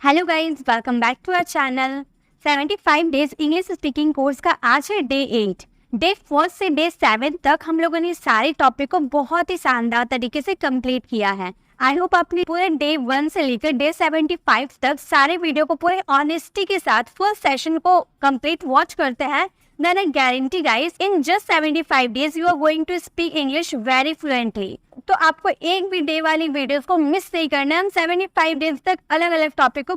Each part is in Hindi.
Hello guys, welcome back to our channel. 75 days English speaking course का आज है डे 8। डे 4 से डे 7 तक हम लोगों ने सारे टॉपिक को बहुत ही शानदार तरीके से कंप्लीट किया है। आई होप आपने पूरे डे 1 से लेकर डे 75 तक सारे वीडियो को पूरे ऑनेस्टी के साथ फुल सेशन को कंप्लीट वॉच करते हैं। Then I guarantee guys, in just 75 days you are going to speak English very fluently. तो आपको एक भी डे वाली वीडियोस को मिस नहीं करना है। हम 75 डेज तक अलग अलग टॉपिक को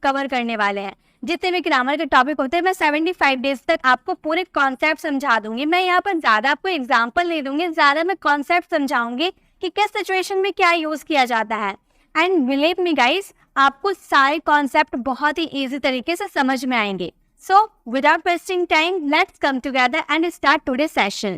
कवर करने वाले हैं। जितने भी ग्रामर के टॉपिक होते हैं मैं 75 डेज तक आपको पूरे कॉन्सेप्ट समझा दूंगी। मैं यहाँ पर ज्यादा आपको एग्जाम्पल नहीं दूंगी, ज्यादा मैं कॉन्सेप्ट समझाऊंगी कि किस सिचुएशन में क्या यूज किया जाता है। एंड बिलीव मी गाइस, आपको सारे कॉन्सेप्ट बहुत ही ईजी तरीके से समझ में आएंगे। So, without wasting time, let's come together and start today's session.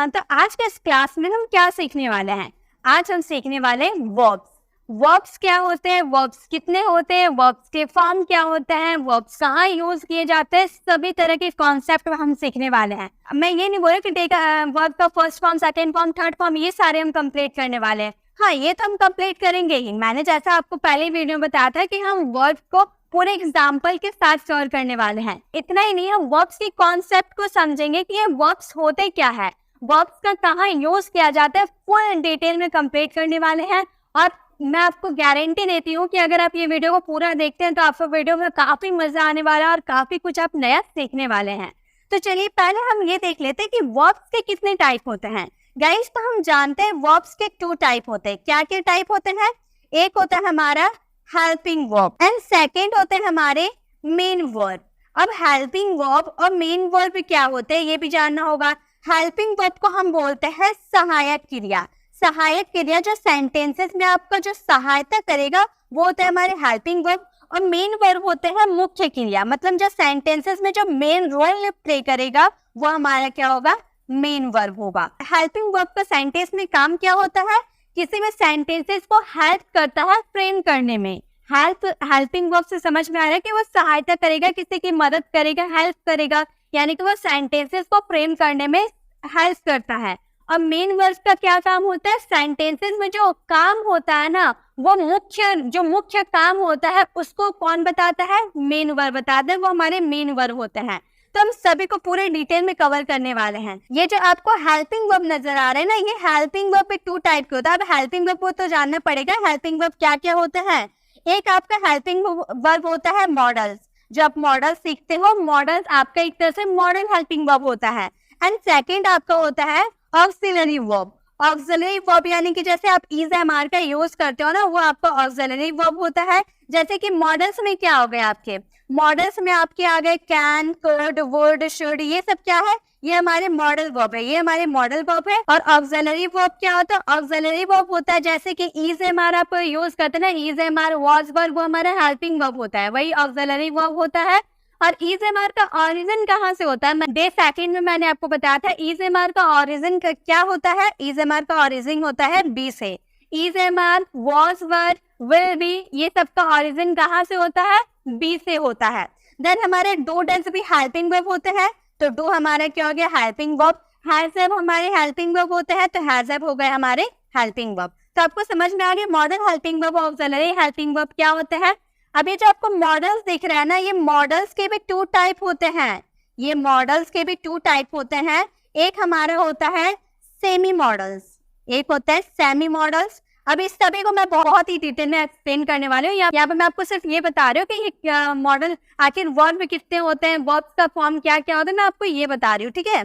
तो आज के इस क्लास में हम क्या सीखने वाले हैं? आज हम सीखने वाले हैं verbs. Verbs क्या होते हैं, verbs कितने होते हैं, verbs के फॉर्म क्या होते हैं, verbs कहाँ यूज किए जाते हैं, सभी तरह के कॉन्सेप्ट हम सीखने वाले हैं। मैं ये नहीं बोल रही कि वर्ब का first form, second form, third form ये सारे हम कंप्लीट करने वाले हैं। हाँ, ये तो हम कंप्लीट करेंगे ही। मैंने जैसा आपको पहले वीडियो में बताया था कि हम वर्ब को पूरे एग्जाम्पल के साथ कवर करने वाले हैं। इतना ही नहीं, हम वर्ब्स की कॉन्सेप्ट को समझेंगे कि ये वर्ब्स होते क्या है, वर्ब्स का कहाँ यूज किया जाता है, फुल डिटेल में कंप्लीट करने वाले हैं। और मैं आपको गारंटी देती हूँ कि अगर आप ये वीडियो को पूरा देखते हैं तो आपको वीडियो में काफी मजा आने वाला है और काफी कुछ आप नया सीखने वाले हैं। तो चलिए पहले हम ये देख लेते हैं कि वर्ब्स के कितने टाइप होते हैं। गाइस, तो हम जानते हैं वर्ब्स के 2 टाइप होते हैं। क्या क्या टाइप होते हैं? एक होता है हमारा हेल्पिंग वर्ब एंड सेकेंड होते हैं हमारे मेन वर्ब। अब हेल्पिंग वर्ब और मेन वर्ब क्या होते हैं ये भी जानना होगा। हेल्पिंग वर्ब को हम बोलते हैं सहायक क्रिया। सहायक क्रिया जो सेंटेंसेस में आपका जो सहायता करेगा वो होता है हमारे हेल्पिंग वर्ब। और मेन वर्ब होते हैं मुख्य क्रिया, मतलब जो सेंटेंसेस में जो मेन रोल प्ले करेगा वो हमारा क्या होगा, मेन वर्ब होगा। हेल्पिंग वर्ब का सेंटेंस में काम क्या होता है, किसी भी सेंटेंसेस को हेल्प करता है फ्रेम करने में। हेल्पिंग वर्ब से समझ में आ रहा है कि वो सहायता करेगा, किसी की मदद करेगा, हेल्प करेगा, यानी कि वो सेंटेंसेस को फ्रेम करने में हेल्प करता है। और मेन वर्ब का क्या काम होता है, सेंटेंसेस में जो काम होता है ना, वो मुख्य काम होता है उसको कौन बताता है, मेन वर्ब बताता है, वो हमारे मेन वर्ब होते हैं। तो हम सभी को पूरे डिटेल में कवर करने वाले हैं। ये जो आपको हेल्पिंग वर्ब नजर आ रहा है ना, ये हेल्पिंग वर्ब पे 2 टाइप के होता है। अब हेल्पिंग वर्ब को तो जानना पड़ेगा हेल्पिंग वर्ब क्या क्या होते हैं। एक आपका हेल्पिंग वर्ब होता है मॉडल्स। जो आप मॉडल सीखते हो, मॉडल्स आपका एक तरह से मॉडल हेल्पिंग वर्ब होता है। एंड सेकेंड आपका होता है ऑक्सिलरी वर्ब। ऑक्सिलरी वर्ब यानी कि जैसे आप इज एम आर का यूज करते हो ना, वो आपका ऑक्सिलरी वर्ब होता है। जैसे कि मॉडल्स में क्या हो गए, आपके मॉडल्स में आपके आ गए कैन, कुड, वुड, शुड, ये सब क्या है, ये हमारे मॉडल वर्ब है, ये हमारे मॉडल वर्ब है। और ऑक्सिलरी वर्ब क्या होता है, ऑक्सिलरी वर्ब होता है जैसे कि इज एम आर आप यूज करते हैं ना, is am are, was verb, वो हमारा हेल्पिंग वर्ब होता है, वही ऑक्सिलरी वर्ब होता है। और इज एम आर का ऑरिजिन कहाँ से होता है, डे सेकंड में मैंने आपको बताया था इज एम आर का ऑरिजिन क्या होता है। इज एम आर का ऑरिजिन होता है बी से। Is am are, was verb, will be, ये सब का ऑरिजिन कहाँ से होता है, बी से होता है। देन हमारे डू डज भी हेल्पिंग वर्ब होते हैं। तो डू हमारा क्या हो गया, हेल्पिंग वर्ब। हैज हैव हमारे हेल्पिंग वर्ब होते हैं, तो हैज हैव हो गए हमारे हेल्पिंग वर्ब। तो आपको समझ में आ गया मॉडल हेल्पिंग वर्ब और ऑक्सिलरी हेल्पिंग वर्ब क्या होते हैं। अब ये जो आपको मॉडल्स दिख रहा है ना, ये मॉडल्स के भी 2 टाइप होते हैं। ये मॉडल्स के भी 2 टाइप होते हैं। एक हमारा होता है सेमी मॉडल्स, एक होता है सेमी मॉडल्स। अब इस सभी को मैं बहुत ही डिटेल में एक्सप्लेन करने वाली हूँ। यहाँ पे मैं आपको सिर्फ ये बता रही हूँ कि ये मॉडल आखिर वर्ब कितने होते हैं, वर्ब का फॉर्म क्या क्या होता है, मैं आपको ये बता रही हूँ, ठीक है।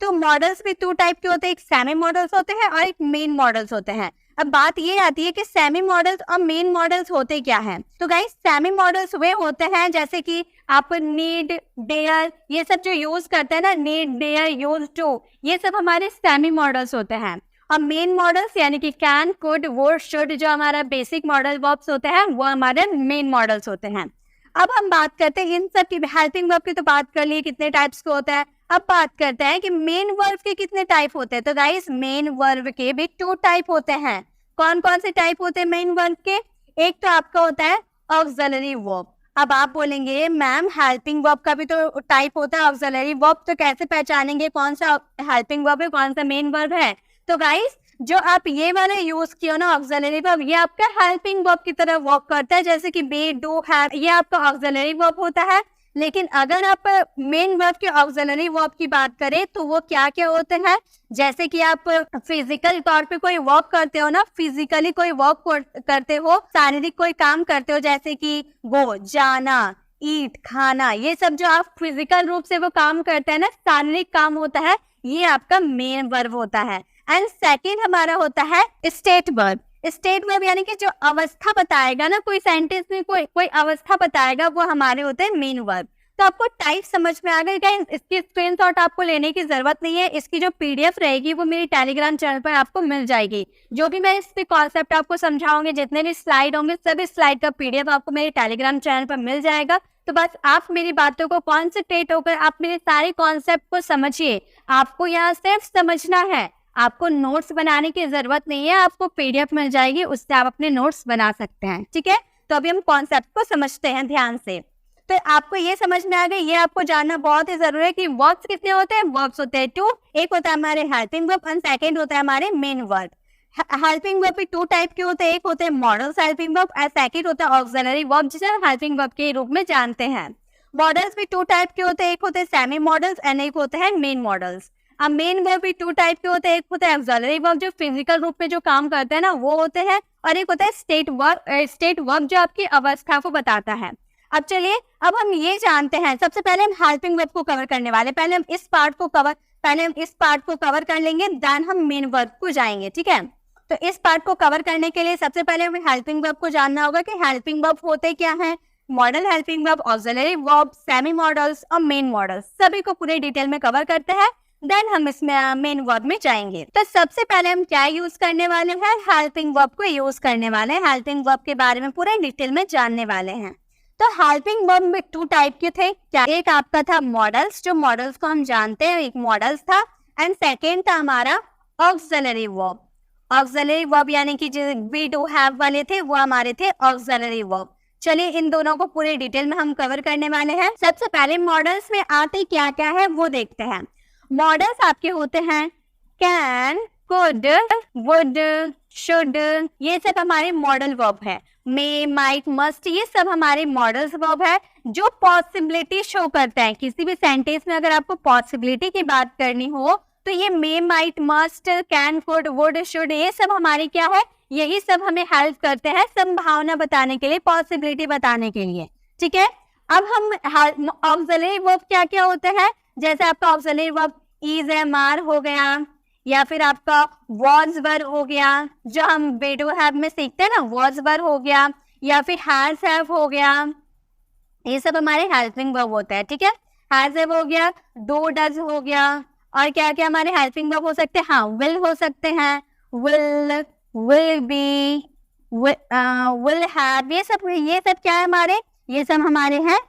तो मॉडल्स भी 2 टाइप के होते हैं, एक सेमी मॉडल्स होते हैं और एक मेन मॉडल्स होते हैं। अब बात ये आती है कि सेमी मॉडल्स और मेन मॉडल्स होते क्या हैं। तो गाइस, सेमी मॉडल्स वे होते हैं जैसे कि आप नीड, डेयर, ये सब जो यूज करते हैं ना, नीड, डेयर, यूज टू, ये सब हमारे सेमी मॉडल्स होते हैं। और मेन मॉडल्स यानी कि कैन, कुड, वुड, शुड, जो हमारा बेसिक मॉडल वर्ब्स होते हैं वो हमारे मेन मॉडल्स होते हैं। अब हम बात करते हैं इन सब की, हेल्पिंग वर्ब की तो बात कर लिए कितने टाइप्स के होता है। अब बात करते हैं कि मेन वर्ब के कितने टाइप होते हैं। तो गाइस, मेन वर्ब के भी 2 टाइप होते हैं। कौन कौन से टाइप होते हैं मेन वर्ब के? एक तो आपका होता है ऑक्सिलरी वर्ब। अब आप बोलेंगे मैम हेल्पिंग वर्ब का भी तो टाइप होता है ऑक्सिलरी वर्ब, तो कैसे पहचानेंगे कौन सा हेल्पिंग वर्ब है कौन सा मेन वर्ब है। तो गाइस, जो आप ये वाला यूज किया ना ऑक्सिलरी वर्ब, ये आपका हेल्पिंग वर्ब की तरह वर्क करता है, जैसे कि बी, डू, हैव, ये आपका ऑक्सिलरी वर्ब होता है। लेकिन अगर आप मेन वर्ब के ऑक्सिलरी वर्ब की बात करें तो वो क्या क्या होते हैं, जैसे कि आप फिजिकल तौर पे कोई वर्क करते हो ना, फिजिकली कोई वर्क करते हो, शारीरिक कोई काम करते हो, जैसे कि गो, जाना, ईट, खाना, ये सब जो आप फिजिकल रूप से वो काम करते हैं ना, शारीरिक काम होता है, ये आपका मेन वर्ब होता है। एंड सेकेंड हमारा होता है स्टेट वर्ब। स्टेट वर्ब यानी कि जो अवस्था बताएगा ना, कोई सेंटेंस में कोई अवस्था बताएगा, वो हमारे होते हैं मेन वर्ब। तो आपको टाइप समझ में आ गई गाइस, इसकी स्क्रीनशॉट आपको लेने की जरूरत नहीं है, इसकी जो पीडीएफ रहेगी वो मेरी टेलीग्राम चैनल पर आपको मिल जाएगी। जो भी मैं इस पे कॉन्सेप्ट आपको समझाऊंगी, जितने भी स्लाइड होंगे, सभी स्लाइड का पीडीएफ आपको मेरे टेलीग्राम चैनल पर मिल जाएगा। तो बस आप मेरी बातों को कॉन्सेंट्रेट होकर आप मेरे सारे कॉन्सेप्ट को समझिए। आपको यहाँ सिर्फ समझना है, आपको नोट्स बनाने की जरूरत नहीं है, आपको पीडीएफ मिल जाएगी, उससे आप अपने नोट्स बना सकते हैं। ठीक है, तो अभी हम कॉन्सेप्ट को समझते हैं ध्यान से। तो आपको ये समझ में आ गई, ये आपको जानना बहुत ही जरूरी है कि वर्ब्स कितने होते हैं। वर्ब्स होते हैं 2, एक होता है हमारे हेल्पिंग वर्ब एंड सेकंड होता है हमारे मेन वर्ब। हेल्पिंग वर्ब भी 2 टाइप के होते हैं, एक होते हैं models helping verb and second होता है ऑक्सिलरी वर्ब, जिसे हम हेल्पिंग वर्ब के रूप में जानते हैं। मॉडल्स भी 2 टाइप के होते हैं, एक होते हैं सेमी मॉडल्स एंड एक होते हैं मेन मॉडल्स। अब मेन वर्ब भी 2 टाइप के होते हैं, एक होता है ऑक्सिलरी वर्ब जो फिजिकल रूप में जो काम करते हैं ना वो होते हैं, और एक होता है स्टेट वर्ब जो आपकी अवस्था को बताता है। अब चलिए, अब हम ये जानते हैं, सबसे पहले हम हेल्पिंग वर्ब को कवर करने वाले, पहले हम इस पार्ट को कवर कर लेंगे, देन हम मेन वर्ब को जाएंगे। ठीक है, तो इस पार्ट को कवर करने के लिए सबसे पहले हमें हेल्पिंग वर्ब को जानना होगा कि हेल्पिंग वर्ब होते क्या हैं। Model helping verb, auxiliary verb, semi models और मेन मॉडल्स, सभी को पूरे डिटेल में कवर करते हैं, देन हम इसमें मेन वर्ब में जाएंगे। तो सबसे पहले हम क्या यूज करने वाले हैं, हेल्पिंग वर्ब को यूज करने वाले हैं। हेल्पिंग वर्ब के बारे में पूरे डिटेल में जानने वाले हैं। तो हेल्पिंग वर्ब में 2 टाइप के थे, क्या एक आपका था मॉडल्स, जो मॉडल्स को हम जानते हैं, एक मॉडल्स था, एंड सेकेंड था हमारा ऑक्सिलरी वर्ब। ऑक्सिलरी वर्ब यानी कि जो वी, डू, हैव वाले थे वो हमारे थे ऑक्सिलरी वर्ब। चलिए, इन दोनों को पूरे डिटेल में हम कवर करने वाले हैं। सबसे पहले मॉडल्स में आते क्या क्या है वो देखते हैं। मॉडल्स आपके होते हैं कैन, कुड, वुड, शुड, ये सब हमारे मॉडल वर्ब है। मे, माइट, मस्ट, ये सब हमारे मॉडल्स वर्ब है जो पॉसिबिलिटी शो करते हैं। किसी भी सेंटेंस में अगर आपको पॉसिबिलिटी की बात करनी हो तो ये may, might, must, can, could, would, should, ये सब हमारी क्या है, यही सब हमें हेल्प करते हैं संभावना बताने के लिए, पॉसिबिलिटी बताने के लिए। ठीक है, अब हम ऑक्सिलरी वर्ब क्या क्या होते हैं, जैसे आपका auxiliary verb is, am, are हो गया, या फिर आपका वॉज वर हो गया, जो हम बी, डू, हैव में सीखते हैं ना, वॉज वर हो गया, या फिर हैज, हैव हो गया, ये सब हमारे हेल्पिंग वर्ब होते हैं। ठीक है, हैज, हैव हो गया, डू, डज हो गया, और क्या क्या हमारे हेल्पिंग वर्ब हो सकते हैं, हाँ विल हो सकते हैं, विल बी, विल हैव, ये सब क्या है हमारे, ये सब हमारे हैं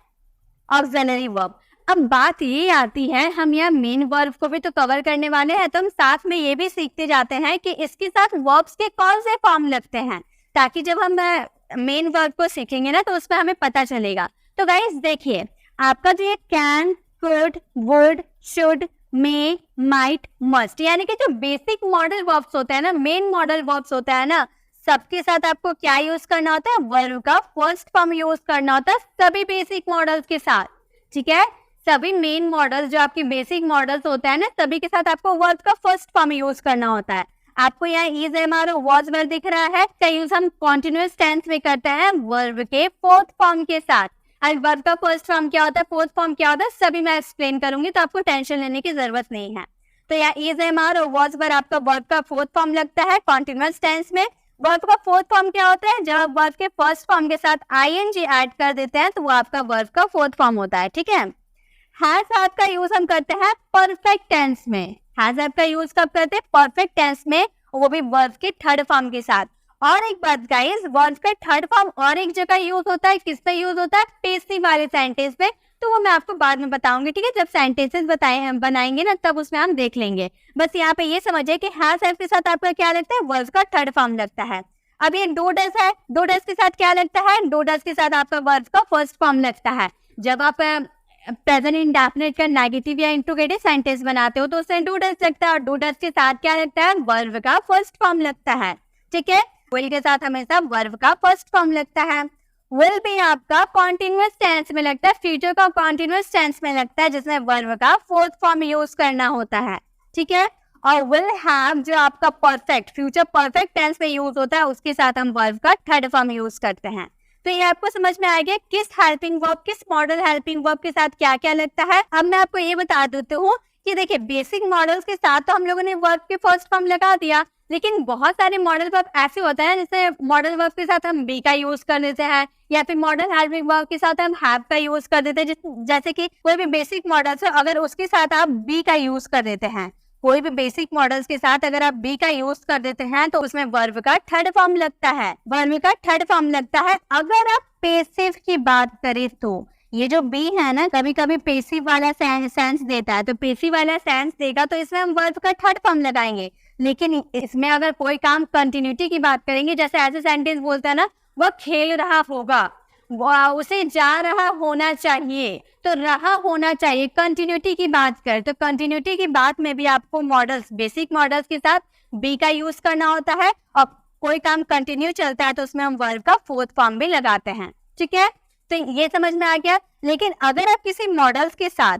ऑक्सिलरी वर्ब। अब बात ये आती है, हम यहाँ मेन वर्ब को भी तो कवर करने वाले हैं, तो हम साथ में ये भी सीखते जाते हैं कि इसके साथ वर्ब्स के कौन से फॉर्म लगते हैं, ताकि जब हम मेन वर्ब को सीखेंगे ना तो उसमें हमें पता चलेगा। तो गाइस देखिए, आपका जो ये can, could, would, should, may, might, must, यानी कि जो बेसिक मॉडल वर्ब्स होते हैं ना, मेन मॉडल वर्ब्स होता है ना, सबके साथ आपको क्या यूज करना होता है, वर्ब का फर्स्ट फॉर्म यूज करना होता है सभी बेसिक मॉडल्स के साथ। ठीक है, सभी मेन मॉडल्स जो आपके बेसिक मॉडल्स होता है ना, सभी के साथ आपको वर्ब का फर्स्ट फॉर्म यूज करना होता है। आपको यहाँ इज, एम, आर, वॉज, वर दिख रहा है, का यूज हम कॉन्टिन्यूअस टेंस में करते हैं वर्ब के फोर्थ फॉर्म के साथ। और वर्ब का फर्स्ट फॉर्म क्या होता है, फोर्थ फॉर्म क्या होता है, सभी मैं एक्सप्लेन करूंगी, तो आपको टेंशन लेने की जरूरत नहीं है। तो यहाँ इज, एम, आर और वॉज, वर आपका वर्ब का फोर्थ फॉर्म लगता है कॉन्टिन्यूअस टेंस में। वर्ब का फोर्थ फॉर्म क्या होता है, जब आप वर्ब के फर्स्ट फॉर्म के साथ आईएनजी ऐड कर देते हैं तो वो आपका वर्ब का फोर्थ फॉर्म होता है। ठीक है, हैज, हैव का यूज हम करते हैं परफेक्ट टेंस में। हैज, हैव का यूज कब करते हैं, परफेक्ट टेंस में, वो भी वर्ब के थर्ड फॉर्म के साथ। और एक बात गाइस, वर्ब का थर्ड फॉर्म और एक जगह यूज होता है, किस पे यूज होता है, पेसिव वाले सेंटेंस पे, तो वो मैं आपको बाद में बताऊंगी। ठीक है, जब सेंटेंसेस बनाएंगे ना तब उसमें हम देख लेंगे। बस यहाँ पे ये समझिए कि हैज, हैव के साथ आपका क्या लगता है, वर्ब का थर्ड फॉर्म लगता है। अब ये डू, डज है, डू, डज के साथ क्या लगता है, डू, डज के साथ आपका वर्ब का फर्स्ट फॉर्म लगता है। जब आप प्रेजेंट इंडेफिनिट का नेगेटिव या इंट्रोगेटिव सेंटेंस बनाते हो तो उसमें डू डज लगता है, और डू डज के साथ क्या लगता है, वर्ब का फर्स्ट फॉर्म लगता है। ठीक है, विल के साथ हमेशा वर्ब का फर्स्ट फॉर्म लगता है। विल भी आपका कॉन्टिन्यूअस टेंस में लगता है, फ्यूचर का कॉन्टिन्यूअस टेंस में लगता है, जिसमें वर्ब का फोर्थ फॉर्म यूज करना होता है। ठीक है, और विल हैव जो आपका परफेक्ट फ्यूचर परफेक्ट टेंस में यूज होता है, उसके साथ हम वर्ब का थर्ड फॉर्म यूज करते हैं। तो ये आपको समझ में आ गया किस हेल्पिंग वर्ब, किस मॉडल हेल्पिंग वर्ब के साथ क्या क्या लगता है। अब मैं आपको ये बता देती हूँ कि देखिए बेसिक मॉडल्स के साथ तो हम लोगों ने वर्ब के फर्स्ट फॉर्म लगा दिया, लेकिन बहुत सारे मॉडल वर्ब ऐसे होते हैं जैसे मॉडल वर्ब के साथ हम बी का यूज कर लेते हैं, या फिर मॉडल हेल्पिंग वर्ब के साथ हम हैव का यूज कर देते हैं। जैसे कि कोई भी बेसिक मॉडल्स है, अगर उसके साथ आप बी का यूज कर देते हैं, कोई भी बेसिक मॉडल्स के साथ अगर आप बी का यूज कर देते हैं तो उसमें वर्ब का थर्ड फॉर्म लगता है, वर्ब का थर्ड फॉर्म लगता है। अगर आप पेसिव की बात करें तो ये जो बी है ना, कभी कभी पेसिव वाला सेंस देता है, तो पेसिव वाला सेंस देगा तो इसमें हम वर्ब का थर्ड फॉर्म लगाएंगे। लेकिन इसमें अगर कोई काम कंटिन्यूटी की बात करेंगे, जैसे ऐसे सेंटेंस बोलता है ना, वह खेल रहा होगा, उसे जा रहा होना चाहिए, तो रहा होना चाहिए। कंटिन्यूटी की बात करें तो कंटिन्यूटी की बात में भी आपको मॉडल्स बेसिक मॉडल्स के साथ बी का यूज करना होता है, और कोई काम कंटिन्यू चलता है तो उसमें हम वर्ब का फोर्थ फॉर्म भी लगाते हैं। ठीक है, तो ये समझ में आ गया। लेकिन अगर आप किसी मॉडल्स के साथ,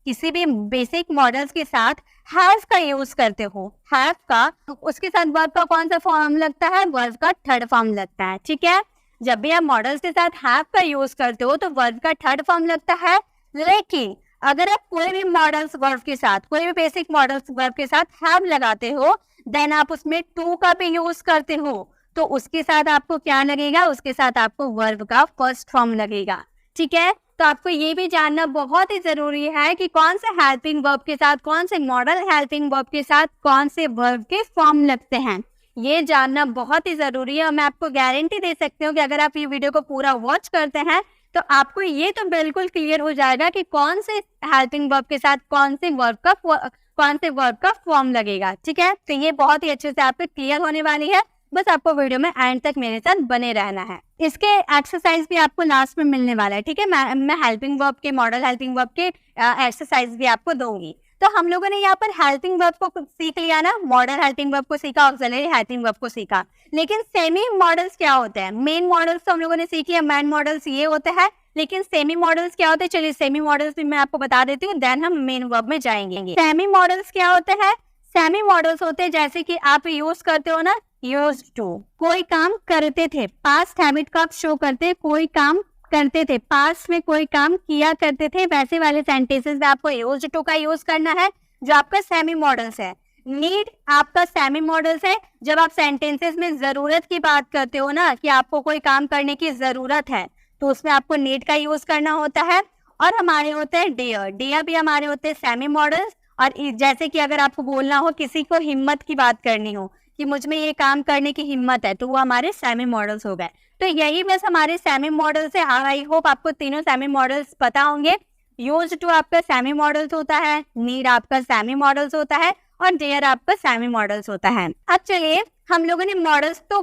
किसी भी बेसिक मॉडल्स के साथ हैव का यूज करते हो, हैव का, उसके साथ वर्ब का कौन सा फॉर्म लगता है, वर्ब का थर्ड फॉर्म लगता है। ठीक है, जब भी आप मॉडल्स के साथ हैव का यूज करते हो तो वर्ब का थर्ड फॉर्म लगता है। लेकिन अगर आप कोई भी मॉडल्स वर्ब के साथ, कोई भी बेसिक मॉडल्स वर्ब के साथ हैव लगाते हो, देन आप उसमें टू का भी यूज करते हो, तो उसके साथ आपको क्या लगेगा, उसके साथ आपको वर्ब का फर्स्ट फॉर्म लगेगा। ठीक है, तो आपको ये भी जानना बहुत ही जरूरी है कि कौन से हेल्पिंग वर्ब के साथ, कौन से मॉडल हेल्पिंग वर्ब के साथ कौन से वर्ब के फॉर्म लगते हैं, ये जानना बहुत ही जरूरी है। और मैं आपको गारंटी दे सकती हूँ कि अगर आप ये वीडियो को पूरा वॉच करते हैं तो आपको ये तो बिल्कुल क्लियर हो जाएगा कि कौन से हेल्पिंग वर्ब के साथ कौन से वर्ब का फॉर्म लगेगा। ठीक है, तो ये बहुत ही अच्छे से आपको क्लियर होने वाली है। बस आपको वीडियो में एंड तक मेरे साथ बने रहना है। इसके एक्सरसाइज भी आपको लास्ट में मिलने वाला है। ठीक है, मैं हेल्पिंग वर्ब के, मॉडल हेल्पिंग वर्ब के एक्सरसाइज भी आपको दूंगी। तो हम लोगों ने यहाँ पर हेल्पिंग वर्ब को सीख लिया ना, मॉडल हेल्पिंग वर्ब को सीखा, ऑक्सिलरी हेल्पिंग वर्ब को सीखा। लेकिन सेमी मॉडल्स क्या होते हैं? मेन मॉडल्स तो हम लोगों ने सीख लिया, मेन मॉडल्स ये होते हैं, लेकिन सेमी मॉडल्स क्या होते हैं? चलिए सेमी मॉडल्स भी मैं आपको बता देती हूँ, देन हम मेन वर्ब में जाएंगे। सेमी मॉडल्स क्या होते हैं? सेमी मॉडल्स होते हैं जैसे कि आप यूज करते हो ना, यूज्ड टू, कोई काम करते थे, पास्ट हैबिट का आप शो करते हैं, कोई काम करते थे, पास्ट में कोई काम किया करते थे, वैसे वाले सेंटेंसेस में आपको यूज्ड टू का यूज करना है, जो आपका सेमी मॉडल्स है। नीड आपका सेमी मॉडल्स है, जब आप सेंटेंसेस में जरूरत की बात करते हो ना, कि आपको कोई काम करने की जरूरत है, तो उसमें आपको नीड का यूज करना होता है। और हमारे होते हैं डियर, डियर भी हमारे होते हैं सेमी मॉडल्स। और जैसे कि अगर आपको बोलना हो, किसी को हिम्मत की बात करनी हो कि मुझ में ये काम करने की हिम्मत है, तो वो हमारे सेमी मॉडल्स हो गए। तो यही बस हमारे सेमी मॉडल्स है। आई होप आपको तीनों सेमी मॉडल्स पता होंगे। यूज्ड टू आपका सेमी मॉडल्स होता है, नीड आपका सेमी मॉडल्स होता है, और डेयर आपका सेमी मॉडल्स होता है। अब चलिए, हम लोगों ने मॉडल्स तो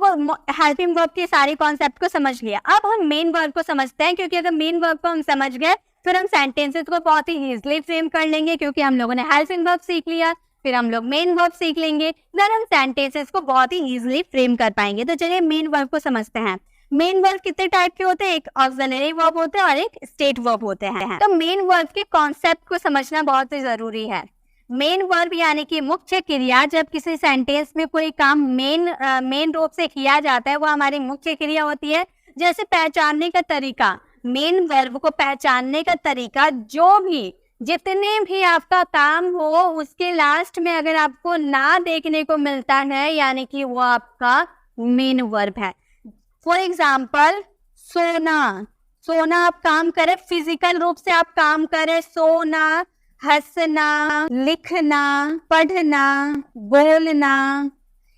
हेल्पिंग वर्ब के सारे कॉन्सेप्ट को समझ लिया। अब हम मेन वर्ब को समझते हैं, क्योंकि अगर मेन वर्ब को हम समझ गए फिर हम सेंटेंसेस को बहुत ही इजीली फ्रेम कर लेंगे, क्योंकि हम लोगों ने हेल्पिंग वर्ब सीख लिया। फिर हम लोग मेन वर्ब सीख लेंगे, देन हम सेंटेंसेस को बहुत ही इजीली फ्रेम कर पाएंगे। तो चलिए मेन वर्ब को समझते हैं। मेन वर्ब कितने टाइप के होते हैं? एक ऑक्सिलरी वर्ब होते हैं और एक स्टेट वर्ब होते हैं। तो मेन वर्ब के कॉन्सेप्ट को समझना बहुत ही जरूरी है। मेन वर्ब यानी कि मुख्य क्रिया, जब किसी सेंटेंस में कोई काम मेन रूप से किया जाता है, वो हमारी मुख्य क्रिया होती है। जैसे पहचानने का तरीका, मेन वर्ब को पहचानने का तरीका, जो भी जितने भी आपका काम हो, उसके लास्ट में अगर आपको ना देखने को मिलता है, यानी कि वो आपका मेन वर्ब है। फॉर एग्जाम्पल, सोना, सोना आप काम करें, फिजिकल रूप से आप काम करें, सोना, हंसना, लिखना, पढ़ना, बोलना,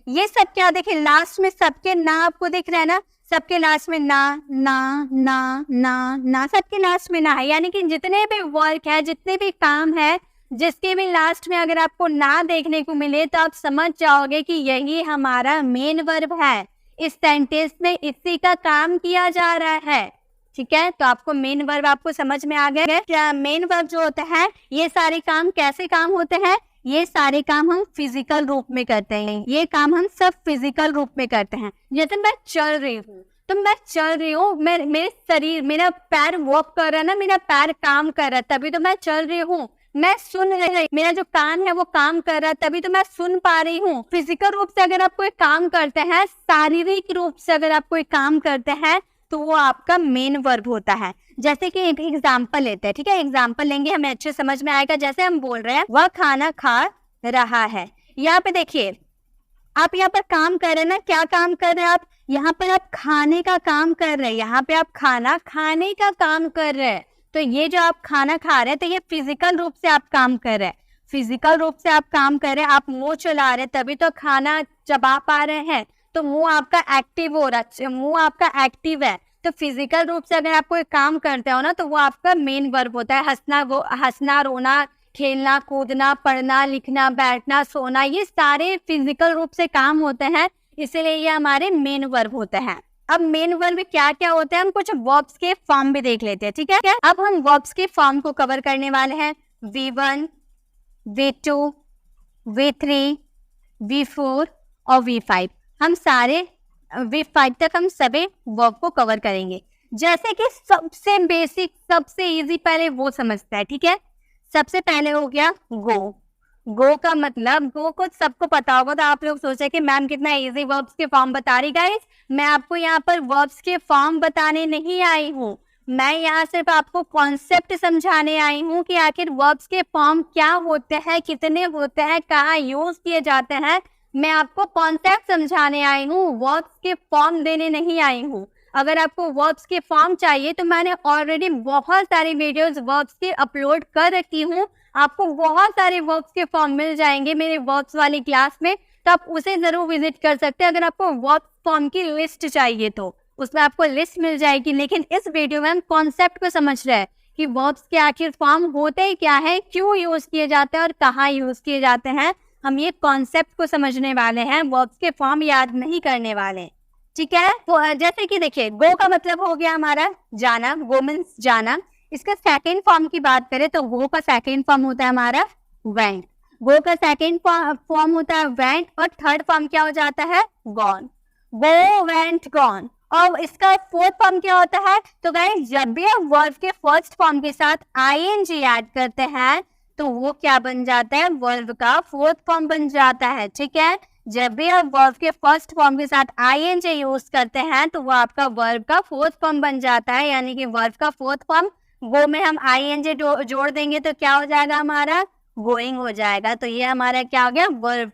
ये सब क्या देखिए लास्ट में सबके ना आपको दिख रहा है ना, सबके लास्ट में ना ना ना ना ना, सबके लास्ट में ना है। यानी कि जितने भी वर्क है, जितने भी काम है, जिसके भी लास्ट में अगर आपको ना देखने को मिले, तो आप समझ जाओगे कि यही हमारा मेन वर्ब है। इस सेंटेंस में इसी का काम किया जा रहा है। ठीक है, तो आपको मेन वर्ब आपको समझ में आ गया। मेन वर्ब जो होता है ये सारे काम कैसे काम होते हैं, ये सारे काम हम फिजिकल रूप में करते हैं, ये काम हम सब फिजिकल रूप में करते हैं। जैसे मैं चल रही हूँ, तो मैं चल रही हूँ, मेरे शरीर, मेरा पैर वॉक कर रहा है ना, मेरा पैर काम कर रहा है, तभी तो मैं चल रही हूँ। मैं सुन रही, मेरा जो कान है वो काम कर रहा है, तभी तो मैं सुन पा रही हूँ। फिजिकल रूप से अगर आप कोई काम करते हैं, शारीरिक रूप से अगर आप कोई काम करते हैं, तो वो आपका मेन वर्ब होता है। जैसे कि एक एग्जाम्पल लेते हैं, ठीक है, एग्जाम्पल लेंगे, हमें अच्छे समझ में आएगा। जैसे हम बोल रहे हैं वह खाना खा रहा है, यहाँ पे देखिए आप यहाँ पर काम कर रहे हैं ना, क्या काम कर रहे हैं आप, यहाँ पर आप खाने का काम कर रहे हैं, यहाँ पे आप खाना खाने का काम कर रहे हैं। तो ये जो आप खाना खा रहे हैं, तो ये फिजिकल रूप से आप काम कर रहे हैं, फिजिकल रूप से आप काम कर रहे हैं, आप मुंह चला रहे हैं, तभी तो खाना चबा पा रहे हैं, तो मुंह आपका एक्टिव हो रहा है, मुंह आपका एक्टिव है। तो फिजिकल रूप से अगर आप कोई काम करते हो ना, तो वो आपका मेन वर्ब होता है। हंसना, रोना, खेलना, कूदना, पढ़ना, लिखना, बैठना, सोना, ये सारे फिजिकल रूप से काम होते हैं, इसलिए ये हमारे मेन वर्ब होते हैं। अब मेन वर्ब क्या क्या होते हैं, हम कुछ वर्ब्स के फॉर्म भी देख लेते हैं, ठीक है। अब हम वर्ब्स के फॉर्म को कवर करने वाले हैं। V1, V2, V3, V4 और V5। हम सारे V5 तक हम सभी वर्ब को कवर करेंगे। जैसे कि सबसे बेसिक, सबसे इजी पहले वो समझता है, ठीक है। सबसे पहले हो गया गो। गो का मतलब, गो को सबको पता होगा, तो आप लोग सोचे कि मैम कितना इजी वर्ब्स के फॉर्म बता रही। गाइस, मैं आपको यहाँ पर वर्ब्स के फॉर्म बताने नहीं आई हूँ, मैं यहाँ सिर्फ आपको कॉन्सेप्ट समझाने आई हूँ कि आखिर वर्ब्स के फॉर्म क्या होते हैं, कितने होते हैं, कहाँ यूज किए जाते हैं। मैं आपको कॉन्सेप्ट समझाने आई हूँ, वर्ब्स के फॉर्म देने नहीं आई हूँ। अगर आपको वर्ब्स के फॉर्म चाहिए तो मैंने ऑलरेडी बहुत सारी वीडियोस वर्ब्स के अपलोड कर रखी हूँ, आपको बहुत सारे वर्ब्स के फॉर्म मिल जाएंगे मेरे वर्ब्स वाली क्लास में, तो आप उसे जरूर विजिट कर सकते हैं। अगर आपको वर्ब्स फॉर्म की लिस्ट चाहिए तो उसमें आपको लिस्ट मिल जाएगी, लेकिन इस वीडियो में हम कॉन्सेप्ट को समझ रहे हैं कि वर्ब्स के आखिर फॉर्म होते क्या है, क्यों यूज किए जाते हैं और कहाँ यूज किए जाते हैं। हम ये कॉन्सेप्ट को समझने वाले हैं, वर्ब्स के फॉर्म याद नहीं करने वाले, ठीक है। तो जैसे कि देखिए, गो का मतलब हो गया हमारा जाना, गो मीन्स जाना। इसका सेकंड फॉर्म की बात करें तो गो का सेकंड फॉर्म होता है हमारा वेंट। गो का सेकंड फॉर्म होता है वेंट, और थर्ड फॉर्म क्या हो जाता है, गॉन। गो, वेंट, गॉन। और इसका फोर्थ फॉर्म क्या होता है, तो गाइस जब भी आप वर्ब के फर्स्ट फॉर्म के साथ ing ऐड करते हैं तो वो क्या बन जाता है, वर्ब का फोर्थ फॉर्म बन जाता है, ठीक है। जब भी आप वर्ब के फर्स्ट फॉर्म के साथ ing यूज करते हैं तो वो आपका वर्ब का फोर्थ फॉर्म बन जाता है, यानी कि वर्ब का फोर्थ फॉर्म। गो में हम ing जोड़ देंगे तो क्या हो जाएगा हमारा, गोइंग हो जाएगा। तो ये हमारा क्या हो गया, वर्ब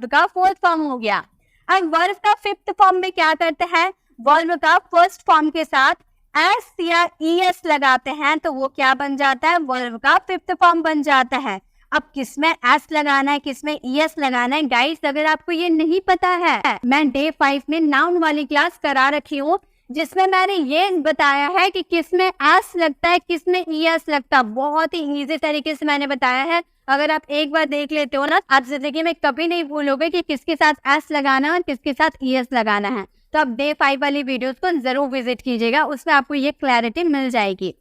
का फोर्थ फॉर्म हो गया। अब वर्ब का फिफ्थ फॉर्म में क्या करते हैं, वर्ब का फर्स्ट फॉर्म के साथ एस या es लगाते हैं तो वो क्या बन जाता है, वर्ब का फिफ्थ फॉर्म बन जाता है। अब किसमें एस लगाना है, किसमें es लगाना है, गाइस अगर आपको ये नहीं पता है, मैं डे 5 में नाउन वाली क्लास करा रखी हूँ, जिसमें मैंने ये बताया है कि किसमें एस लगता है, किसमें es लगता है। बहुत ही इजी तरीके से मैंने बताया है, अगर आप एक बार देख लेते हो ना, आप जिंदगी में कभी नहीं भूलोगे कि किसके साथ एस लगाना है और किसके साथ es लगाना है। तो आप डे 5 वाली वीडियोस को जरूर विजिट कीजिएगा, उसमें आपको ये क्लैरिटी मिल जाएगी।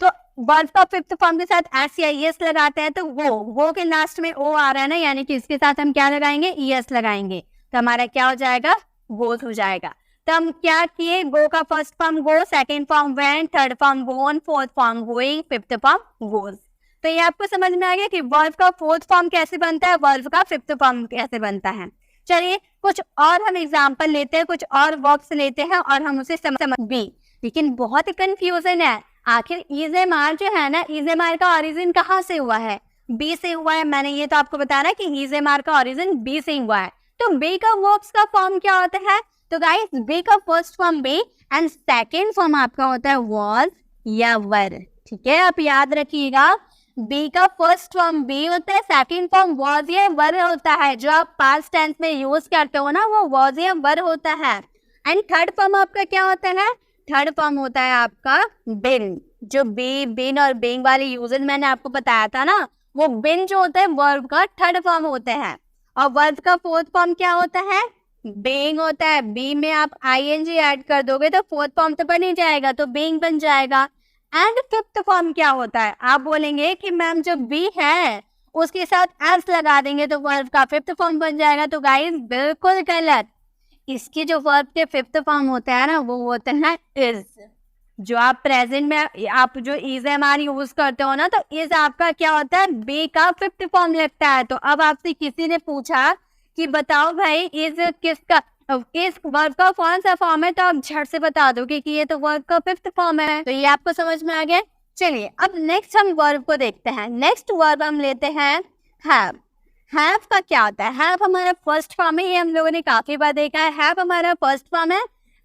तो वर्ब का फिफ्थ फॉर्म के साथ एस या es लगाते हैं तो वो के लास्ट में ओ आ रहा है ना, यानी कि इसके साथ हम क्या लगाएंगे, es लगाएंगे, तो हमारा क्या हो जाएगा, गोज हो जाएगा। तो हम क्या किए, गो का first form go, second form went, third form gone, fourth form going, fifth form goes. तो ये आपको समझ में आ गया कि वर्ब का फोर्थ फॉर्म कैसे बनता है, वर्ब का फिफ्थ फॉर्म कैसे बनता है। चलिए कुछ और हम एग्जाम्पल लेते हैं, कुछ और वर्ब्स लेते हैं और हम उसे समझ भी, लेकिन बहुत ही कंफ्यूजन है। आखिर इज़ेमार जो है ना, इज़ेमार का ओरिजिन कहाँ से हुआ है, बी से हुआ है। मैंने ये तो आपको बताया कि इज़ेमार का ओरिजिन बी से हुआ है। तो बी का वर्ब्स का फॉर्म क्या होता है, तो गाइस बी का first form be and second form आपका होता है वॉज या वर, ठीक है। आप याद रखिएगा, बी का फर्स्ट फॉर्म बी होता है, सेकंड फॉर्म वॉज या वर होता है। जो आप पास्ट टेंस में यूज करते हो ना, वो वॉज या वर होता है। एंड थर्ड फॉर्म आपका क्या होता है, थर्ड फॉर्म होता है आपका बिन। जो बी, बिन और बीइंग वाले यूजेस मैंने आपको बताया था ना, वो बिन जो होता है वर्ब का थर्ड फॉर्म होता है। और वर्ब का फोर्थ फॉर्म क्या होता है, बीइंग होता है, बी में आप आईएनजी ऐड कर दोगे तो फोर्थ फॉर्म तो बन ही जाएगा, तो बीइंग बन जाएगा। एंड फिफ्थ फॉर्म क्या होता है? आप बोलेंगे कि मैम जो बी है उसके साथ एस लगा देंगे तो वर्ब का फिफ्थ फॉर्म बन जाएगा। तो गाइस बिल्कुल गलत। इसके जो वर्ब के फिफ्थ फॉर्म होता है ना, वो होता है इज। जो आप प्रेजेंट में आप जो इज एम आर यूज करते हो ना, तो इज आपका क्या होता है? बी का फिफ्थ फॉर्म लगता है। तो अब आपसे किसी ने पूछा कि बताओ भाई इज किसका, इस वर्ब का कौन सा फॉर्म है, तो आप झट से बता दोगे कि ये तो वर्ब का फिफ्थ फॉर्म है। तो ये आपको समझ में आ गया। चलिए अब नेक्स्ट हम वर्ब को देखते हैं। नेक्स्ट वर्ब हम लेते हैं हैव। हैव का क्या होता है? हैव हमारा फर्स्ट फॉर्म है, ये हम लोगों ने काफी बार देखा है। हैव हमारा फर्स्ट फॉर्म है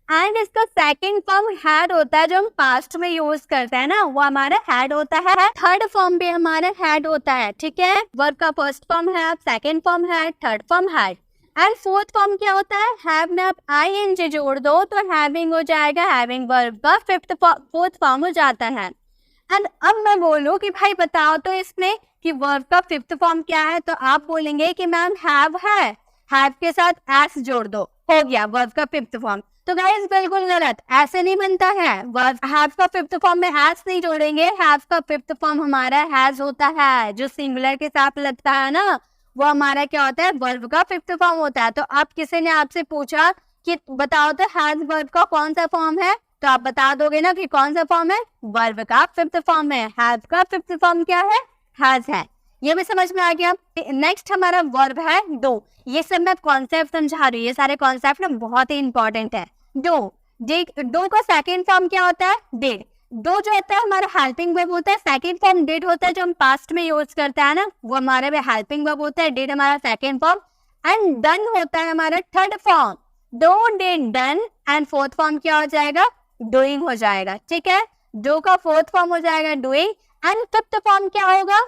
एंड इसका सेकंड फॉर्म हैड होता है, जो हम पास्ट में यूज करते हैं ना, वो हमारा हैड होता है। थर्ड फॉर्म भी हमारा हैड होता है, ठीक है। वर्ब का फर्स्ट फॉर्म है, सेकंड फॉर्म है, third form had and fourth form क्या होता है? हैव में आप आईएनजी जोड़ दो तो हैविंग हो जाएगा। हैविंग वर्ब का फोर्थ फॉर्म हो जाता है। एंड अब मैं बोलूं कि भाई बताओ तो इसमें कि वर्ब का फिफ्थ फॉर्म क्या है, तो आप बोलेंगे कि मैम हैव है, हैव के साथ एस जोड़ दो, हो गया वर्ब का फिफ्थ फॉर्म। तो गाइस बिल्कुल गलत, ऐसे नहीं बनता है। वर्ब हैव का फिफ्थ फॉर्म में एस नहीं जोड़ेंगे। हैव का फिफ्थ फॉर्म हमारा हैज होता है, जो सिंगुलर के साथ लगता है ना, वो हमारा क्या होता है? वर्ब का फिफ्थ फॉर्म होता है। तो आप किसी ने आपसे पूछा कि बताओ तो हैज वर्ब का कौन सा फॉर्म है, तो आप बता दोगे ना कि कौन सा फॉर्म है? वर्ब का फिफ्थ फॉर्म है। हैव का फिफ्थ फॉर्म क्या है? हैज है। ये भी समझ में आ गया। नेक्स्ट हमारा वर्ब है डू। ये सब मैं कॉन्सेप्ट समझा रही हूँ, ये सारे कॉन्सेप्ट ना बहुत ही इंपॉर्टेंट है। डू, डू का सेकंड फॉर्म क्या होता है? डिड। डू जो होता है हमारा हेल्पिंग वर्ब होता है। सेकंड फॉर्म डिड होता है, जो हम पास्ट में यूज करते हैं ना, वो हमारे में हेल्पिंग वर्ब होता है। डिड हमारा सेकंड फॉर्म एंड डन होता है हमारा third form. Do, did, done and fourth form क्या हो जाएगा? डूइंग हो जाएगा, ठीक है। डू का फोर्थ फॉर्म हो जाएगा डूइंग एंड फिफ्थ फॉर्म क्या होगा?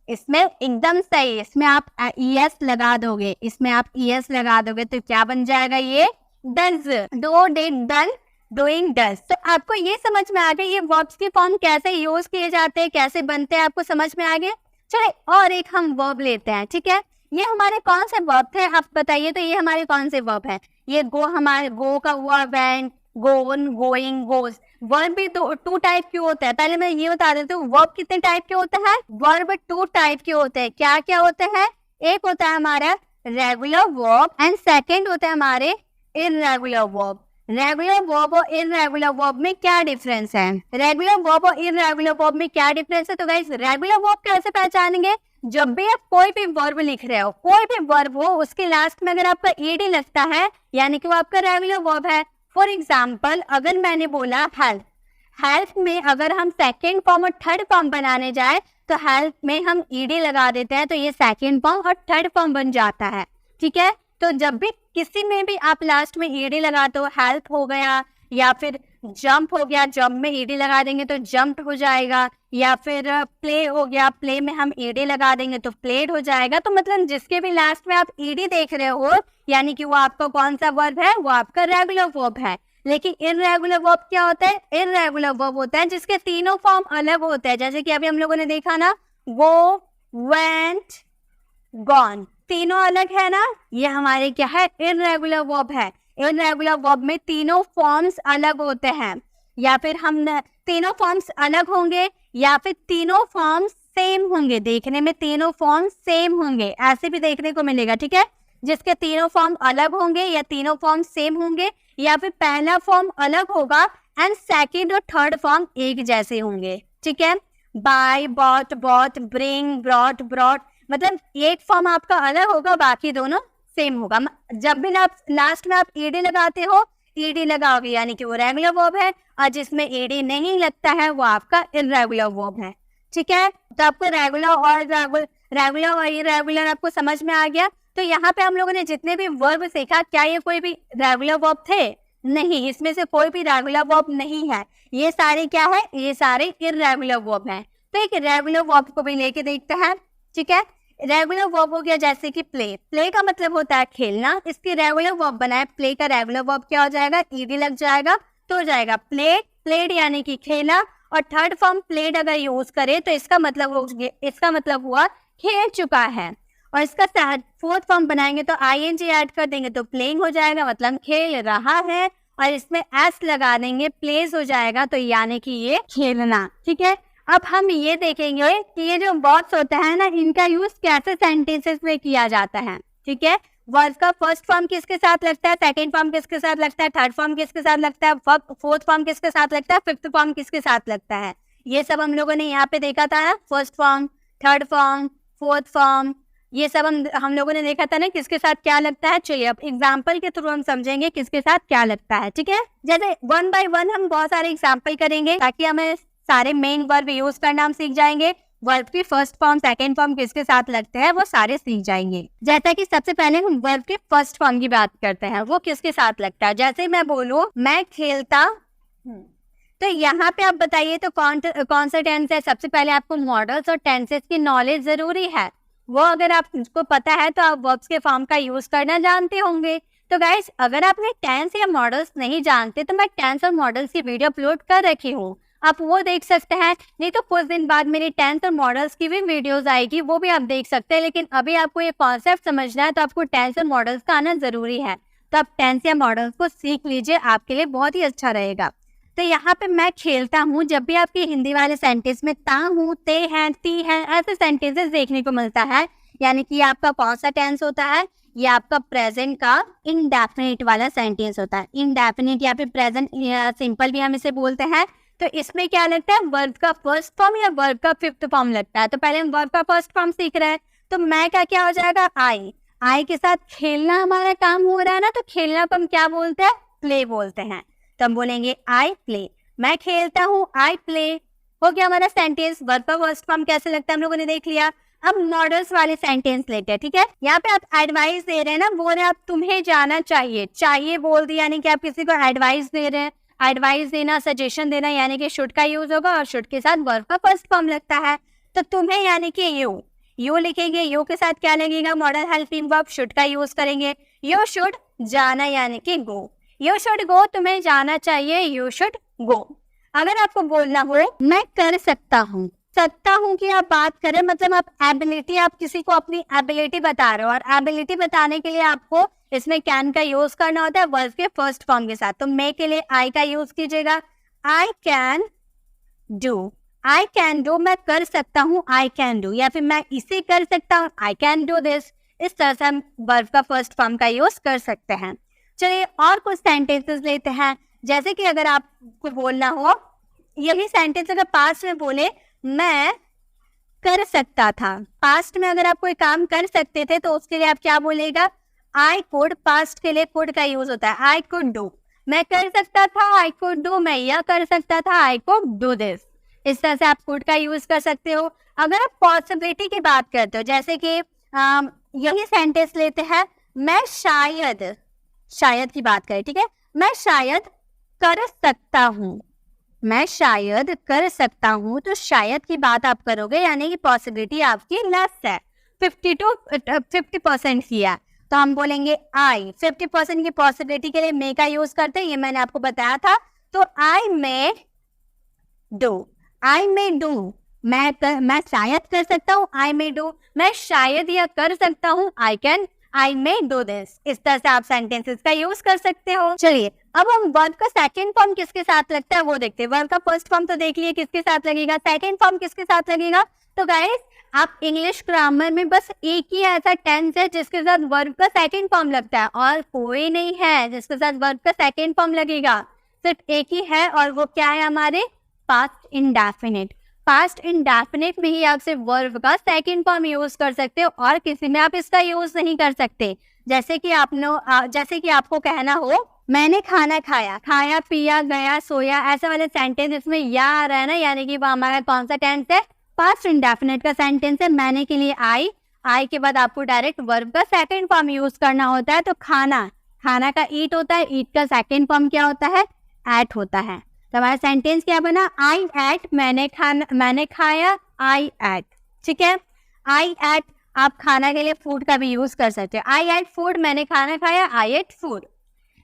इसमें एकदम सही, इसमें आप ईएस लगा दोगे, इसमें आप ईएस लगा दोगे तो क्या बन जाएगा? ये does. Do, did, done, doing, does. तो आपको ये समझ में आ गया ये वर्ब्स के फॉर्म कैसे यूज किए जाते हैं, कैसे बनते हैं, आपको समझ में आ गया। चलिए और एक हम वर्ब लेते हैं, ठीक है। ये हमारे कौन से वर्ब थे आप बताइए, तो ये हमारे कौन से वर्ब है? ये गो, हमारे गो का वर्ब है, गोन, गोइंग, गोज। वर्ब भी टू टाइप के होते हैं। पहले मैं ये बता देती हूँ वर्ब कितने टाइप के होते हैं। वर्ब टू टाइप के होते हैं। क्या क्या होते हैं? एक होता है हमारा रेगुलर वर्ब एंड सेकंड होता है हमारे इररेगुलर वर्ब। रेगुलर वर्ब और इररेगुलर वर्ब में क्या डिफरेंस है? रेगुलर वर्ब और इररेगुलर वर्ब में क्या डिफरेंस है? तो गाइस रेगुलर वर्ब कैसे पहचानेंगे? जब भी आप कोई भी वर्ब लिख रहे हो, कोई भी वर्ब हो, उसके लास्ट में अगर आपका ईडी लगता है यानी कि वो आपका रेगुलर वर्ब है। फॉर एग्जाम्पल अगर मैंने बोला हेल्प, हेल्प में अगर हम सेकेंड फॉर्म और थर्ड फॉर्म बनाने जाए तो हेल्प में हम ईडी लगा देते हैं, तो ये सेकेंड फॉर्म और थर्ड फॉर्म बन जाता है, ठीक है। तो जब भी किसी में भी आप लास्ट में ईडी लगाते हो, हेल्प हो गया या फिर जंप हो गया, जंप में ईडी लगा देंगे तो जंप्ड हो जाएगा, या फिर प्ले हो गया, प्ले में हम ईडी लगा देंगे तो प्लेड हो जाएगा। तो मतलब जिसके भी लास्ट में आप ईडी देख रहे हो यानी कि वो आपका कौन सा वर्ब है? वो आपका रेगुलर वर्ब है। लेकिन इररेगुलर वर्ब क्या होता है? इररेगुलर वर्ब होता है जिसके तीनों फॉर्म अलग होते हैं। जैसे कि अभी हम लोगों ने देखा ना, गो, वेंट, गॉन, तीनों अलग है ना। ये हमारे क्या है? इररेगुलर वर्ब है। इररेगुलर वर्ब में तीनों फॉर्म्स अलग होते हैं, या फिर हम तीनों फॉर्म्स अलग होंगे या फिर तीनों फॉर्म्स सेम होंगे। देखने में तीनों फॉर्म्स सेम होंगे, ऐसे भी देखने को मिलेगा, ठीक है। जिसके तीनों फॉर्म अलग होंगे या तीनों फॉर्म सेम होंगे, या फिर पहला फॉर्म अलग होगा एंड सेकंड और थर्ड फॉर्म एक जैसे होंगे, ठीक है। Buy, bought, bought, bring, brought, brought, मतलब एक फॉर्म आपका अलग होगा, बाकी दोनों सेम होगा। जब भी आप लास्ट में आप ईडी लगाते हो, ईडी लगाओगे यानी कि वो रेगुलर वर्ब है, और जिसमें ईडी नहीं लगता है वो आपका इररेगुलर वर्ब है, ठीक है। तो आपको रेगुलर और इररेगुलर आपको समझ में आ गया। तो यहाँ पे हम लोगों ने जितने भी वर्ब सीखा, क्या ये कोई भी रेगुलर वर्ब थे? नहीं, इसमें से कोई भी रेगुलर वर्ब नहीं है। ये सारे क्या है? ये सारे इररेगुलर वर्ब हैं। तो एक रेगुलर वर्ब को भी लेके देखते हैं, ठीक है। रेगुलर वर्ब हो गया जैसे कि प्ले। प्ले का मतलब होता है खेलना, इसकी रेगुलर वर्ब बनाए, प्ले का रेगुलर वर्ब क्या हो जाएगा? ईडी लग जाएगा तो हो जाएगा प्लेड। प्लेड यानी कि खेला, और थर्ड फॉर्म प्लेड अगर यूज करे तो इसका मतलब हुआ खेल चुका है। और इसका फोर्थ फॉर्म बनाएंगे तो आईएनजी ऐड कर देंगे तो प्लेइंग हो जाएगा, मतलब खेल रहा है, और इसमें एस लगा देंगे प्लेस हो जाएगा, तो यानी कि ये खेलना। ठीक है, अब हम ये देखेंगे कि ये जो वर्ब्स होता है ना, इनका यूज कैसे सेंटेंसेस में किया जाता है। ठीक है, वर्ब का फर्स्ट फॉर्म किसके साथ लगता है, सेकंड फॉर्म किसके साथ लगता है, थर्ड फॉर्म किसके साथ लगता है, फोर्थ फॉर्म किसके साथ लगता है, फिफ्थ फॉर्म किसके साथ लगता है। ये सब हम लोगों ने यहाँ पे देखा था ना, first form, third form, fourth form, ये सब हम लोगों ने देखा था ना किसके साथ क्या लगता है। चलिए अब एग्जाम्पल के थ्रू हम समझेंगे किसके साथ क्या लगता है। ठीक है, जैसे वन बाय वन हम बहुत सारे एग्जाम्पल करेंगे ताकि हमें सारे मेन वर्ब यूज करना हम सीख जाएंगे। वर्ब की फर्स्ट फॉर्म सेकंड फॉर्म किसके साथ लगते हैं वो सारे सीख जाएंगे। जैसा कि सबसे पहले हम वर्ब के फर्स्ट फॉर्म की बात करते हैं, वो किसके साथ लगता है। जैसे मैं बोलूं मैं खेलता, तो यहाँ पे आप बताइए तो कौन सा टेंस है। सबसे पहले आपको मॉडल्स और टेंसेस की नॉलेज जरूरी है, वो अगर आपको पता है तो आप वर्ब्स के फॉर्म का यूज करना जानते होंगे। तो गाइस अगर आपने टेंस या मॉडल्स नहीं जानते तो मैं टेंस और मॉडल्स की वीडियो अपलोड कर रखी हूँ, आप वो देख सकते हैं। नहीं तो कुछ दिन बाद मेरी टेंस और मॉडल्स की भी वीडियोस आएगी, वो भी आप देख सकते हैं। लेकिन अभी आपको ये कॉन्सेप्ट समझना है तो आपको टेंस और मॉडल्स का आना जरूरी है, तो आप टेंस या मॉडल्स को सीख लीजिए, आपके लिए बहुत ही अच्छा रहेगा। तो यहाँ पे मैं खेलता हूँ, जब भी आपके हिंदी वाले सेंटेंस में ता हूँ, ते हैं, ती हैं, ऐसे सेंटेंसेस देखने को मिलता है, यानी कि आपका कौन सा टेंस होता है, ये आपका प्रेजेंट का इंडेफिनिट वाला सेंटेंस होता है। इंडेफिनिट या फिर प्रेजेंट सिंपल भी हम इसे बोलते हैं। तो इसमें क्या लगता है, वर्ब का फर्स्ट फॉर्म या वर्ब का फिफ्थ फॉर्म लगता है। तो पहले हम वर्ब का फर्स्ट फॉर्म सीख रहे हैं, तो मैं का क्या हो जाएगा, आई के साथ खेलना हमारा काम हो रहा है ना, तो खेलना को हम क्या बोलते हैं, प्ले बोलते हैं। तो हम बोलेंगे आई प्ले, मैं खेलता हूँ, आई प्ले, हो गया हमारा सेंटेंस। वर्ब का फर्स्ट फॉर्म कैसे लगता है हम लोगों ने देख लिया। अब मॉडल्स वाले सेंटेंस लेते हैं। ठीक है, यहाँ पे आप एडवाइस दे रहे हैं ना, बोल रहे हैं आप तुम्हें जाना चाहिए, चाहिए बोल दिया यानी कि आप किसी को एडवाइस दे रहे हैं। एडवाइस देना, सजेशन देना यानी कि शुड का यूज होगा, और शुड के साथ वर्ब का फर्स्ट फॉर्म लगता है। तो तुम्हें यानी कि यू लिखेंगे, यू के साथ क्या लगेगा, मॉडल हेल्पिंग वर्ब शुड का यूज करेंगे। यू शुड, जाना यानी कि गो, यू शुड गो, तुम्हें जाना चाहिए, यू शुड गो। अगर आपको बोलना हो मैं कर सकता हूँ, सकता हूँ की आप बात करें, मतलब आप एबिलिटी, आप किसी को अपनी एबिलिटी बता रहे हो, और एबिलिटी बताने के लिए आपको इसमें कैन का यूज करना होता है वर्ब के फर्स्ट फॉर्म के साथ। तो मे के लिए आई का यूज कीजिएगा, I can do, I can do, मैं कर सकता हूँ, आई कैन डू, या फिर मैं इसे कर सकता हूँ, आई कैन डू दिस। इस तरह से हम वर्ब का फर्स्ट फॉर्म का यूज कर सकते हैं। चलिए और कुछ सेंटेंसेस लेते हैं। जैसे कि अगर आपको बोलना हो, यही सेंटेंस अगर पास्ट में बोले मैं कर सकता था, पास्ट में अगर आप कोई काम कर सकते थे तो उसके लिए आप क्या बोलेगा, आई कुड, पास्ट के लिए कुड का यूज होता है, आई कुड डू, मैं कर सकता था, आई कुड डू, मैं यह कर सकता था, आई कुड डू दिस। इस तरह से आप कुड का यूज कर सकते हो। अगर आप पॉसिबिलिटी की बात करते हो, जैसे कि यही सेंटेंस लेते हैं, मैं शायद, शायद की बात करें, ठीक है, मैं शायद कर सकता हूँ, मैं शायद कर सकता हूँ, तो शायद की बात आप करोगे यानी कि पॉसिबिलिटी आपकी लेस है, 50 to 50% की है, तो हम बोलेंगे आई। 50% की पॉसिबिलिटी के लिए मे का यूज करते हैं, ये मैंने आपको बताया था। तो आई may do, I may do, मैं शायद कर सकता हूँ, आई मे डू, मैं शायद यह कर सकता हूँ, I can, I may do this. इस तरह से आप सेंटेंसेस का यूज कर सकते हो। चलिए अब हम वर्ब का सेकंड फॉर्म किसके साथ लगता है वो देखते हैं। वर्ब का फर्स्ट फॉर्म तो देख लिए किसके साथ लगेगा, सेकंड फॉर्म किसके साथ लगेगा। तो गाइस आप इंग्लिश ग्रामर में बस एक ही ऐसा टेंस है जिसके साथ वर्ब का सेकंड फॉर्म लगता है, और कोई नहीं है जिसके साथ वर्ब का सेकंड फॉर्म लगेगा, सिर्फ एक ही है, और वो क्या है, हमारे पास्ट इंडेफिनिट। पास्ट इंडेफिनिट में ही आप सिर्फ वर्ब का सेकंड फॉर्म यूज कर सकते हो, और किसी में आप इसका यूज नहीं कर सकते। जैसे कि आपको कहना हो मैंने खाना खाया, खाया पिया गया सोया, ऐसे वाले सेंटेंस इसमें या आ रहा है ना, यानी कि वो हमारा कौन सा टेंस है, पास्ट इंडेफिनिट का सेंटेंस है। मैंने के लिए आई के बाद आपको डायरेक्ट वर्ब का सेकंड फॉर्म यूज करना होता है। तो खाना, खाना का ईट होता है, ईट का सेकंड फॉर्म क्या होता है, एट होता है। तो हमारा सेंटेंस क्या बना, आई एट, मैंने खाया, आई एट। ठीक है, आई एट, आप खाना के लिए फूड का भी यूज कर सकते हो, आई एट फूड, मैंने खाना खाया, आई एट फूड।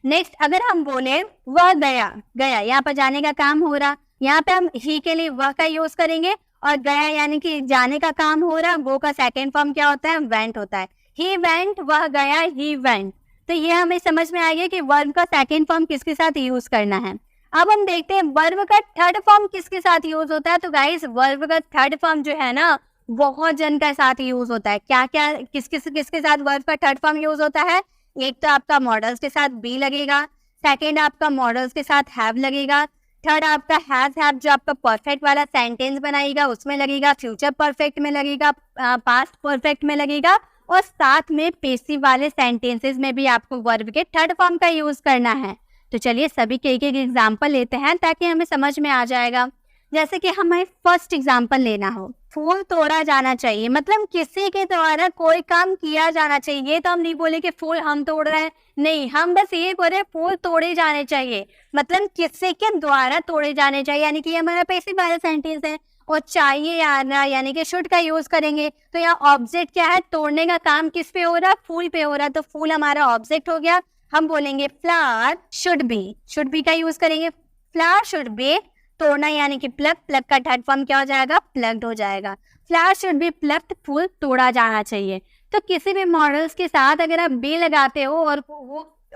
नेक्स्ट अगर हम बोले वह गया, गया यहाँ पर जाने का काम हो रहा, यहाँ पे हम ही के लिए वह का यूज करेंगे, और गया यानी कि जाने का काम हो रहा है, गो का सेकेंड फॉर्म क्या होता है, वेंट होता है। ही वेंट, वह गया, ही वेंट। तो ये हमें समझ में आ गया कि वर्ब का सेकेंड फॉर्म किसके साथ यूज करना है। अब हम देखते हैं वर्ब का थर्ड फॉर्म किसके साथ यूज होता है। तो गाइस वर्ब का थर्ड फॉर्म जो है ना, बहुत जन का साथ यूज होता है। क्या क्या किसके साथ वर्ब का थर्ड फॉर्म यूज होता है? एक तो आपका मॉडल्स के साथ बी लगेगा, सेकेंड आपका मॉडल्स के साथ हैव लगेगा, थर्ड आपका हैव जो आपका परफेक्ट वाला सेंटेंस बनाएगा उसमें लगेगा, फ्यूचर परफेक्ट में लगेगा, पास्ट परफेक्ट में लगेगा, और साथ में पेसिव वाले सेंटेंसेस में भी आपको वर्ब के थर्ड फॉर्म का यूज करना है। तो चलिए सभी के एक एग्जाम्पल लेते हैं ताकि हमें समझ में आ जाएगा। जैसे कि हमें फर्स्ट एग्जाम्पल लेना हो, फूल तोड़ा जाना चाहिए, मतलब किसी के द्वारा कोई काम किया जाना चाहिए। ये तो हम नहीं बोले कि फूल हम तोड़ रहे हैं, नहीं, हम बस ये बोल रहे हैं फूल तोड़े जाने चाहिए, मतलब किसी के द्वारा तोड़े जाने चाहिए, यानी कि ये हमारा पैसिव वाला सेंटेंस है। और चाहिए आना यानी कि शुड का यूज करेंगे। तो यहाँ ऑब्जेक्ट क्या है, तोड़ने का काम किस पे हो रहा है, फूल पे हो रहा है। तो फूल हमारा ऑब्जेक्ट हो गया। हम बोलेंगे फ्लावर शुड बी का यूज करेंगे। फ्लावर शुड बी, तोड़ना यानी कि प्लग, प्लग का थर्ड फॉर्म क्या हो जाएगा, प्लग्ड हो जाएगा। फ्लावर शुड बी प्लग्ड, फूल तोड़ा जाना चाहिए। तो किसी भी मॉडल्स के साथ अगर आप बी लगाते हो और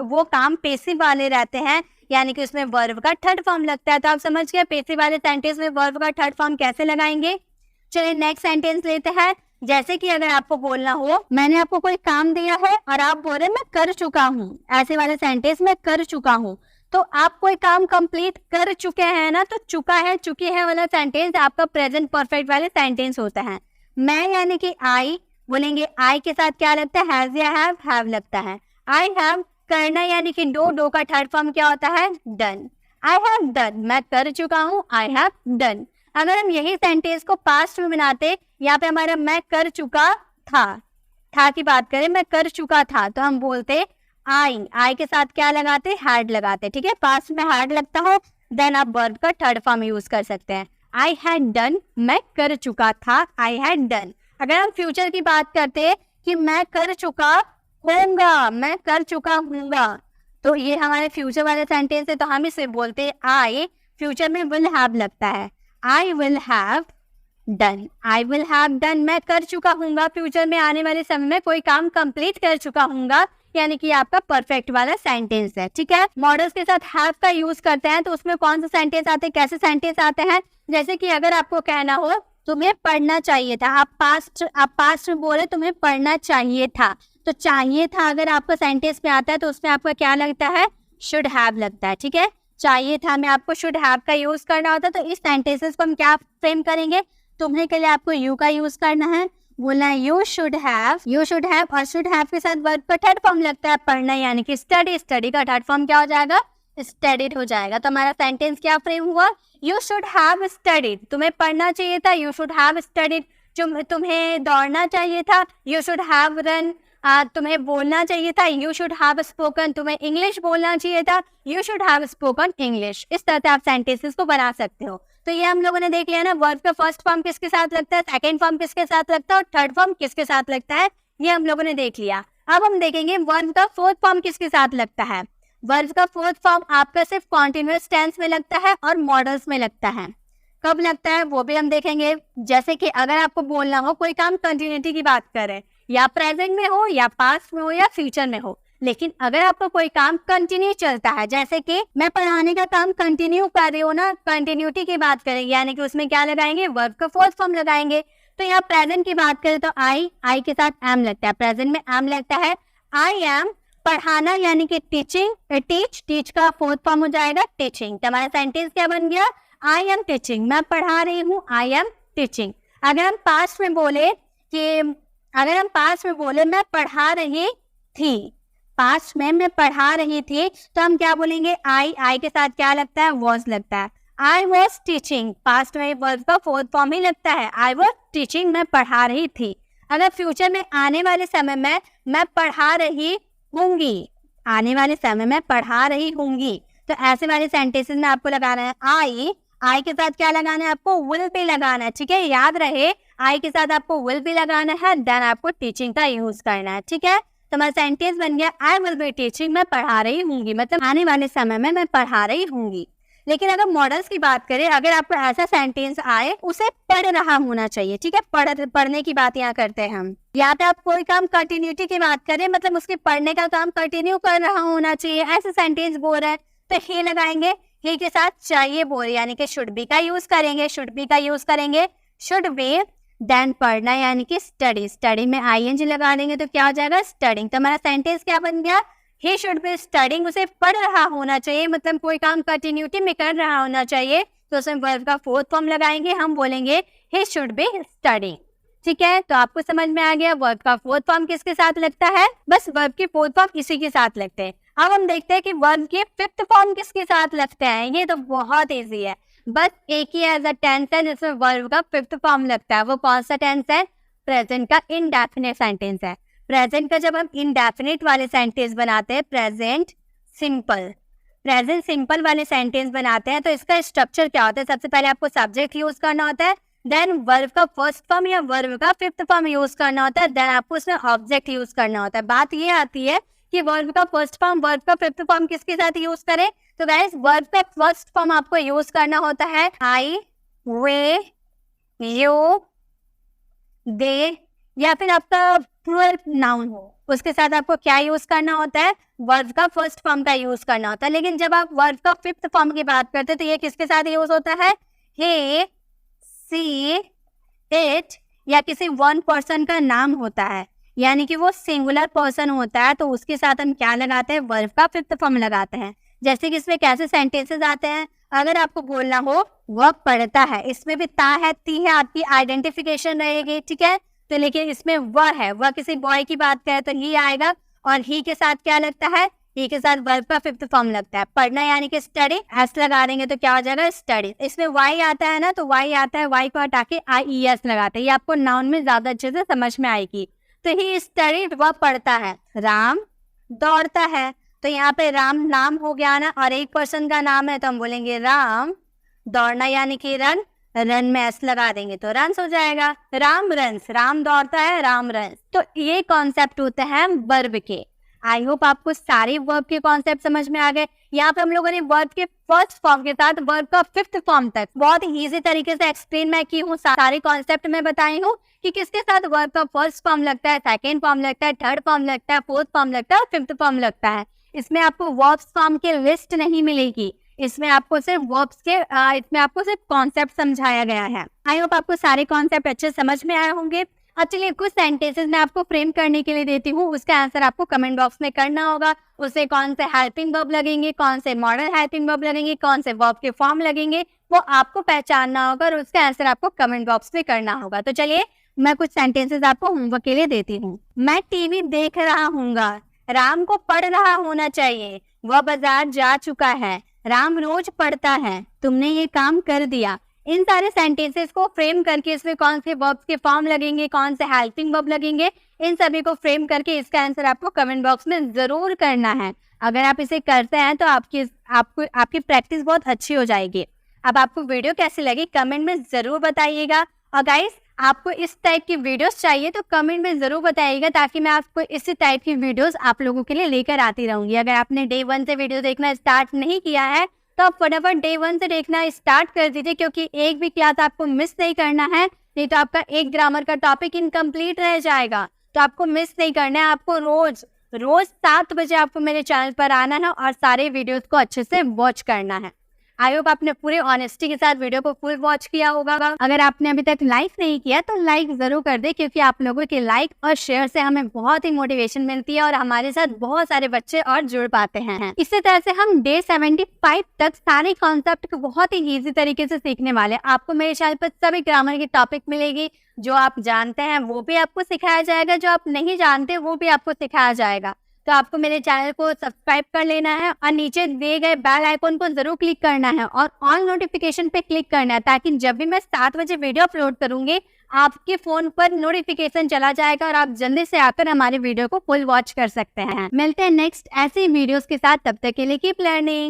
वो काम पेसिव वाले रहते हैं, यानी कि उसमें वर्ब का थर्ड फॉर्म लगता है। तो आप समझ गए पेसिव वाले सेंटेंस में वर्ब का थर्ड फॉर्म कैसे लगाएंगे। चलिए नेक्स्ट सेंटेंस लेते हैं। जैसे कि अगर आपको बोलना हो, मैंने आपको कोई काम दिया है और आप बोल रहे मैं कर चुका हूँ, ऐसे वाले सेंटेंस में कर चुका हूँ। तो आप कोई काम कंप्लीट कर चुके हैं ना, तो चुका है चुकी है वाला सेंटेंस आपका प्रेजेंट परफेक्ट वाले सेंटेंस होता है। मैं यानी कि आई, बोलेंगे आई के साथ क्या लगता है, हैज या हैव लगता है। आई हैव, करना यानी कि डू का थर्ड फॉर्म क्या होता है, डन। आई हैव डन, मैं कर चुका हूँ, आई हैव डन। अगर हम यही सेंटेंस को पास्ट में बनाते, यहाँ पे हमारा मैं कर चुका था की बात करें, मैं कर चुका था, तो हम बोलते आई के साथ क्या लगाते, हैड लगाते। ठीक है, पास्ट में हैड लगता हो, देन आप वर्ब का थर्ड फॉर्म यूज कर सकते हैं। आई हैड डन, मैं कर चुका था, आई हैड डन। अगर हम फ्यूचर की बात करते कि मैं कर चुका होऊंगा, मैं कर चुका हूँगा, तो ये हमारे फ्यूचर वाले सेंटेंस है। तो हम इसे बोलते आई, फ्यूचर में विल हैव लगता है, I will have done. I will have done, मैं कर चुका हूँगा, फ्यूचर में आने वाले समय में कोई काम कंप्लीट कर चुका हूँगा, यानी कि आपका परफेक्ट वाला सेंटेंस है। ठीक है, मॉडल्स के साथ हैव का यूज करते हैं, तो उसमें कौन से सेंटेंस आते हैं, कैसे सेंटेंस आते हैं। जैसे कि अगर आपको कहना हो तुम्हें पढ़ना चाहिए था, आप पास्ट में बोले तुम्हें पढ़ना चाहिए था, तो चाहिए था अगर आपका सेंटेंस में आता है तो उसमें आपका क्या लगता है, शुड हैव लगता है। ठीक है, चाहिए था में आपको शुड हैव का यूज करना होता है। तो इस सेंटेंसेस को हम क्या फ्रेम करेंगे, तुम्हें के लिए आपको यू का यूज करना है, बोलना है यू शुड हैव, और शुड हैव के साथ वर्ब का थर्ड फॉर्म लगता है पढ़ना यानी कि स्टडी, स्टडी का थर्ड फॉर्म क्या हो जाएगा, स्टडीड हो जाएगा। तो हमारा सेंटेंस क्या फ्रेम हुआ, यू शुड हैव स्टडीड, तुम्हें पढ़ना चाहिए था, यू शुड हैव स्टडीड। तुम्हें दौड़ना चाहिए था, यू शुड हैव रन। तुम्हें बोलना चाहिए था, यू शुड हैव स्पोकन, तुम्हें इंग्लिश बोलना चाहिए था, you should have spoken English. इस तरह से आप सेंटेंसेस को बना सकते हो। तो ये हम लोगों ने देख लिया ना, वर्ब का फर्स्ट फॉर्म किसके साथ लगता है, सेकंड फॉर्म किसके साथ लगता है और थर्ड फॉर्म किसके साथ लगता है, ये हम लोगों ने देख लिया। अब हम देखेंगे वर्ब का फोर्थ फॉर्म किसके साथ लगता है। वर्ब का फोर्थ फॉर्म आपका सिर्फ कॉन्टिन्यूअस टेंस में लगता है और मॉडल्स में लगता है। कब लगता है वो भी हम देखेंगे। जैसे कि अगर आपको बोलना हो कोई काम कंटिन्यूटी की बात करें, या प्रेजेंट में हो या पास्ट में हो या फ्यूचर में हो, लेकिन अगर आपका कोई काम कंटिन्यू चलता है, जैसे कि मैं पढ़ाने का काम कंटिन्यू कर रही हूँ ना, कंटिन्यूटी की बात करेंगे यानी कि उसमें क्या लगाएंगे, वर्ब का फोर्थ फॉर्म लगाएंगे। तो यहाँ प्रेजेंट की बात करें तो आई के साथ एम लगता है, प्रेजेंट में एम लगता है। आई एम, पढ़ाना यानी कि टीचिंग, टीच का फोर्थ फॉर्म हो जाएगा टीचिंग। तो हमारा सेंटेंस क्या बन गया, आई एम टीचिंग, मैं पढ़ा रही हूँ, आई एम टीचिंग। अगर हम पास्ट में बोले मैं पढ़ा रही थी, पास्ट में मैं पढ़ा रही थी, तो हम क्या बोलेंगे, आई के साथ क्या लगता है, वॉज लगता है। आई वॉज टीचिंग, पास्ट में वर्ब का फोर्थ फॉर्म ही लगता है, आई वॉज टीचिंग, मैं पढ़ा रही थी। अगर फ्यूचर में आने वाले समय में मैं पढ़ा रही होंगी, आने वाले समय में पढ़ा रही होंगी, तो ऐसे वाले सेंटेंसेस में आपको लगाना है आई के साथ क्या लगाना है, आपको विल भी लगाना है। ठीक है, याद रहे आई के साथ आपको विल भी लगाना है, देन आपको टीचिंग का यूज करना है। ठीक है, तो हमारा सेंटेंस बन गया आई विल बी टीचिंग, मैं पढ़ा रही होंगी, मतलब आने वाले समय में मैं पढ़ा रही होंगी। लेकिन अगर मॉडल्स की बात करें, अगर आपको ऐसा सेंटेंस आए, उसे पढ़ रहा होना चाहिए, ठीक है। पढ़ने की बात यहाँ करते हैं हम। यहाँ पे आप कोई काम कंटिन्यूटी की बात करें, मतलब उसके पढ़ने का काम कंटिन्यू कर रहा होना चाहिए, ऐसे सेंटेंस बोल रहे हैं तो ही लगाएंगे। ही के साथ चाहिए बोल यानी कि शुड बी का यूज करेंगे, शुड बी का यूज करेंगे, शुड बी। देन पढ़ना यानी कि स्टडी, स्टडी में आईएनजी लगा देंगे तो क्या हो जाएगा, स्टडिंग। तो हमारा सेंटेंस क्या बन गया, ही शुड बी स्टडिंग, उसे पढ़ रहा होना चाहिए, मतलब कोई काम कंटिन्यूटी में कर रहा होना चाहिए, तो उसमें वर्ब का फोर्थ फॉर्म लगाएंगे, हम बोलेंगे ही शुड बी स्टडिंग, ठीक है। तो आपको समझ में आ गया वर्ब का फोर्थ फॉर्म किसके साथ लगता है, बस वर्ब के फोर्थ फॉर्म इसी के साथ लगते हैं। अब हम देखते हैं कि वर्ब के फिफ्थ फॉर्म किसके साथ लगते हैं। ये तो बहुत इजी है, बस एक ही ऐसा टेंस है जिसमें वर्ब का फिफ्थ फॉर्म लगता है। वो कौन सा टेंस है, प्रेजेंट का इनडेफिनिट सेंटेंस है। प्रेजेंट का जब हम इनडेफिनिट वाले सेंटेंस बनाते हैं, प्रेजेंट सिंपल वाले सेंटेंस बनाते हैं, तो इसका स्ट्रक्चर क्या होता है, सबसे पहले आपको सब्जेक्ट यूज करना होता है, देन वर्ब का फर्स्ट फॉर्म या वर्ब का फिफ्थ फॉर्म यूज करना होता है, देन आपको उसमें ऑब्जेक्ट यूज करना होता है। बात ये आती है कि वर्ब का फर्स्ट फॉर्म, वर्ब का फिफ्थ फॉर्म किसके साथ यूज करें, तो गाइस वर्ब का फर्स्ट फॉर्म आपको यूज करना होता है आई, वे, यू, दे, या फिर आपका प्लूरल नाउन हो, उसके साथ आपको क्या यूज करना होता है, वर्ब का फर्स्ट फॉर्म का यूज करना होता है। लेकिन जब आप वर्ब का फिफ्थ फॉर्म की बात करते हैं तो ये किसके साथ यूज होता है, हे, सी, इट, या किसी वन पर्सन का नाम होता है, यानी कि वो सिंगुलर पर्सन होता है, तो उसके साथ हम क्या लगाते हैं, वर्ब का फिफ्थ फॉर्म लगाते हैं। जैसे कि इसमें कैसे सेंटेंसेस आते हैं, अगर आपको बोलना हो वह पढ़ता है, इसमें भी ता है, ती है, आपकी आइडेंटिफिकेशन रहेगी, ठीक है। तो लेकिन इसमें वह है, वह किसी बॉय की बात करें तो ही आएगा, और ही के साथ क्या लगता है, ही के साथ वर्ब का फिफ्थ फॉर्म लगता है। पढ़ना यानी कि स्टडी, एस लगा देंगे तो क्या हो जाएगा, स्टडी। इसमें वाई आता है ना, तो वाई आता है, वाई को हटा के IES लगाते हैं, ये आपको नाउन में ज्यादा अच्छे से समझ में आएगी। तो ही स्टडीड, वह पढ़ता है। राम दौड़ता है, तो यहाँ पे राम नाम हो गया ना, और एक पर्सन का नाम है तो हम बोलेंगे राम। दौड़ना यानी कि रन, रन में एस लगा देंगे तो रन्स हो जाएगा। राम रन्स, राम दौड़ता है, राम रन्स। तो ये कॉन्सेप्ट होते हैं वर्ब के। आई होप आपको सारे वर्ब के कॉन्सेप्ट समझ में आ गए। यहाँ पे हम लोगों ने वर्ब के फर्स्ट फॉर्म के साथ वर्ब का फिफ्थ फॉर्म तक बहुत ही इजी तरीके से एक्सप्लेन मैं की हूँ, सारे कॉन्सेप्ट में बताई हूँ कि किसके साथ वर्ब का फर्स्ट फॉर्म लगता है, सेकेंड फॉर्म लगता है, थर्ड फॉर्म लगता है, फोर्थ फॉर्म लगता है और फिफ्थ फॉर्म लगता है। इसमें आपको वर्ब्स फॉर्म की लिस्ट नहीं मिलेगी, इसमें आपको सिर्फ वर्ब्स के इसमें आपको सिर्फ कॉन्सेप्ट समझाया गया है। आई होप आपको सारे कॉन्सेप्ट अच्छे समझ में आए होंगे। अब चलिए कुछ सेंटेंसेस मैं आपको फ्रेम करने के लिए देती हूँ, उसका आंसर आपको कमेंट बॉक्स में करना होगा। उससे कौन से हेल्पिंग वर्ब लगेंगे, कौन से मॉडल हेल्पिंग वर्ब लगेंगे, कौन से वर्ब के फॉर्म लगेंगे, वो आपको पहचानना होगा और उसका आंसर आपको कमेंट बॉक्स में करना होगा। तो चलिए मैं कुछ सेंटेंसेस आपको होमवर्क के लिए देती हूँ। मैं टीवी देख रहा हूँगा, राम को पढ़ रहा होना चाहिए, वह बाजार जा चुका है, राम रोज पढ़ता है, तुमने ये काम कर दिया। इन सारे सेंटेंसेस को फ्रेम करके इसमें कौन से वर्ब्स के फॉर्म लगेंगे, कौन से हेल्पिंग वर्ब लगेंगे, इन सभी को फ्रेम करके इसका आंसर आपको कमेंट बॉक्स में जरूर करना है। अगर आप इसे करते हैं तो आपकी प्रैक्टिस बहुत अच्छी हो जाएगी। अब आपको वीडियो कैसी लगी कमेंट में जरूर बताइएगा। और गाइस आपको इस टाइप की वीडियोस चाहिए तो कमेंट में जरूर बताइएगा, ताकि मैं आपको इसी टाइप की वीडियोस आप लोगों के लिए लेकर आती रहूंगी। अगर आपने डे 1 से वीडियो देखना स्टार्ट नहीं किया है तो आप फटाफट डे 1 से देखना स्टार्ट कर दीजिए, क्योंकि एक भी क्लास आपको मिस नहीं करना है, नहीं तो आपका एक ग्रामर का टॉपिक इनकम्प्लीट रह जाएगा। तो आपको मिस नहीं करना है, आपको रोज 7 बजे आपको मेरे चैनल पर आना है और सारे वीडियोस को अच्छे से वॉच करना है। आई होप आपने पूरे ऑनेस्टी के साथ वीडियो को फुल वॉच किया होगा। अगर आपने अभी तक लाइक नहीं किया तो लाइक जरूर कर दे, क्योंकि आप लोगों के लाइक और शेयर से हमें बहुत ही मोटिवेशन मिलती है और हमारे साथ बहुत सारे बच्चे और जुड़ पाते हैं। इसी तरह से हम डे 75 तक सारे कॉन्सेप्ट को बहुत ही इजी तरीके से सीखने वाले। आपको मेरे चैनल पर सभी ग्रामर की टॉपिक मिलेगी, जो आप जानते हैं वो भी आपको सिखाया जाएगा, जो आप नहीं जानते वो भी आपको सिखाया जाएगा। तो आपको मेरे चैनल को सब्सक्राइब कर लेना है और नीचे दिए गए बेल आइकन को जरूर क्लिक करना है और ऑल नोटिफिकेशन पे क्लिक करना है, ताकि जब भी मैं 7 बजे वीडियो अपलोड करूंगी आपके फोन पर नोटिफिकेशन चला जाएगा और आप जल्दी से आकर हमारे वीडियो को फुल वॉच कर सकते हैं। मिलते हैं नेक्स्ट ऐसे वीडियोस के साथ, तब तक के लिए कीप लर्निंग।